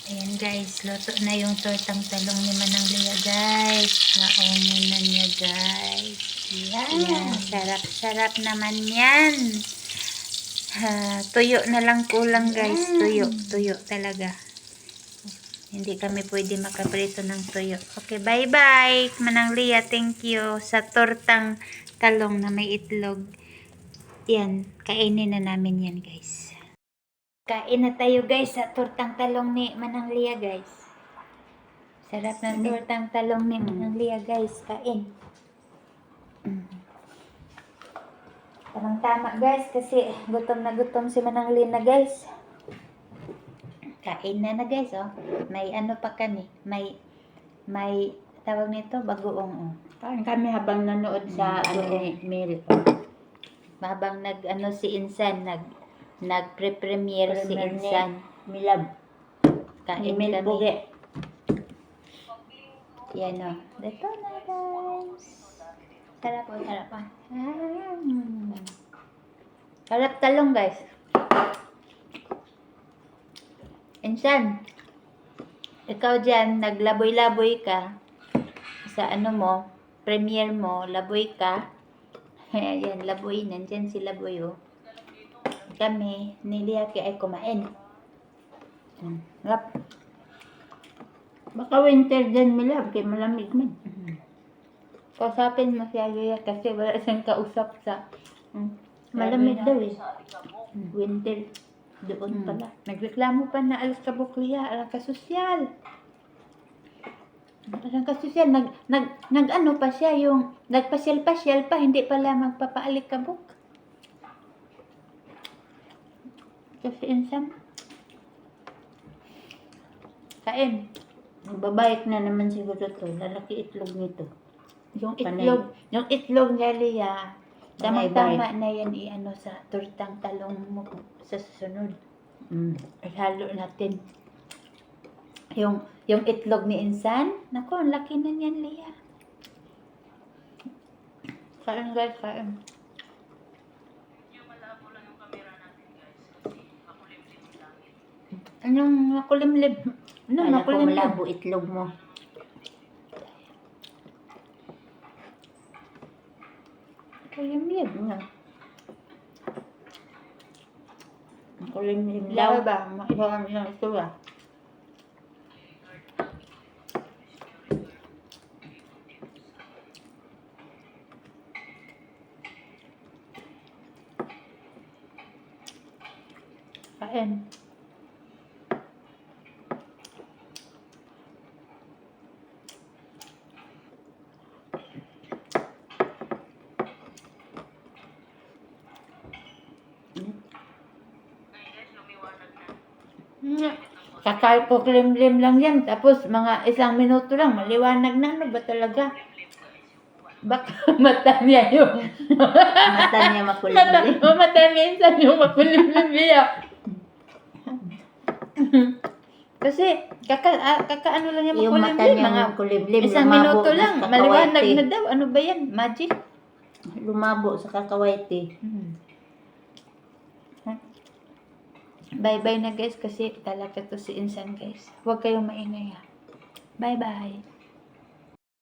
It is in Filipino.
Ayan guys, luto na yung tortang talong ni Manang Lia guys. Naungan na niya guys. Yan, sarap-sarap naman yan. Tuyo na lang kulang guys. Tuyo talaga. Hindi kami pwede makaprito ng tuyo. Okay, bye-bye Manang Lia. Thank you sa tortang talong na may itlog. Yan, kainin na namin yan guys. Kain na tayo guys sa tortang talong ni Manang Lia guys. Sarap ng tortang talong ni Manang Lia guys. Kain. Parang tama guys kasi gutom na gutom si Manang Lia na guys. Kain na guys oh. May ano pa kami. May tawag nito bagoong oh. Kain kami habang nanood sa ni Mel. Habang si Insan nagpre-premiere si Insan. Milab. Kain Mel kami. Puge. Yan o. Dito na guys. Sarap o, sarap pa. Sarap talong guys. Insan, ikaw dyan, naglaboy-laboy ka sa premiere mo, laboy ka. Ayan, laboy, nandyan si laboy oh. Kami, niliyaki ay kumain. Rap. Baka winter dyan Milab, kaya malamig man. Kausapin mo siya Yuya kasi wala siyang kausap sa Malamig daw eh. Winter doon pala. Nagreklamo pa na alas kabukliya, alas kasosyal. Alas kasosyal, nag pa siya, yung nagpasyal-pasyal pa, hindi pala magpapaalikabok. Kasi Insan. Kain. Babayik na naman siguro to. Lalaki itlog nito. Yung Panay. itlog niya Lia, Panay-bay. tama na yan sa tortang talong mo sa susunod. Ihalo natin. Yung itlog ni Insan, naku, ang laki na niyan Lia. Kain guys, kain. Anong makulimlim? Anong Kala ko makulimlim? malabo itlog mo. Makulimlim nga. Makulimlim Lawa daw. ba? Maibawan yung ito ba? Kain. Kakal ko klimlim lang yan. Tapos mga 1 minuto lang, maliwanag na. Ano ba talaga? Baka mata niya yung... Mata niya makulimlim. Mata niya Insan yung makulimlim niya. Kasi, kakaano lang niya Yung mata makulimlim. niya Mga makulimlim. 1 minuto lang, maliwanag na daw. Ano ba yan? Magic? Lumabo sa kakawaiti. Bye-bye na guys kasi talaga to si Insan guys. Huwag kayong maingay ha. Bye-bye.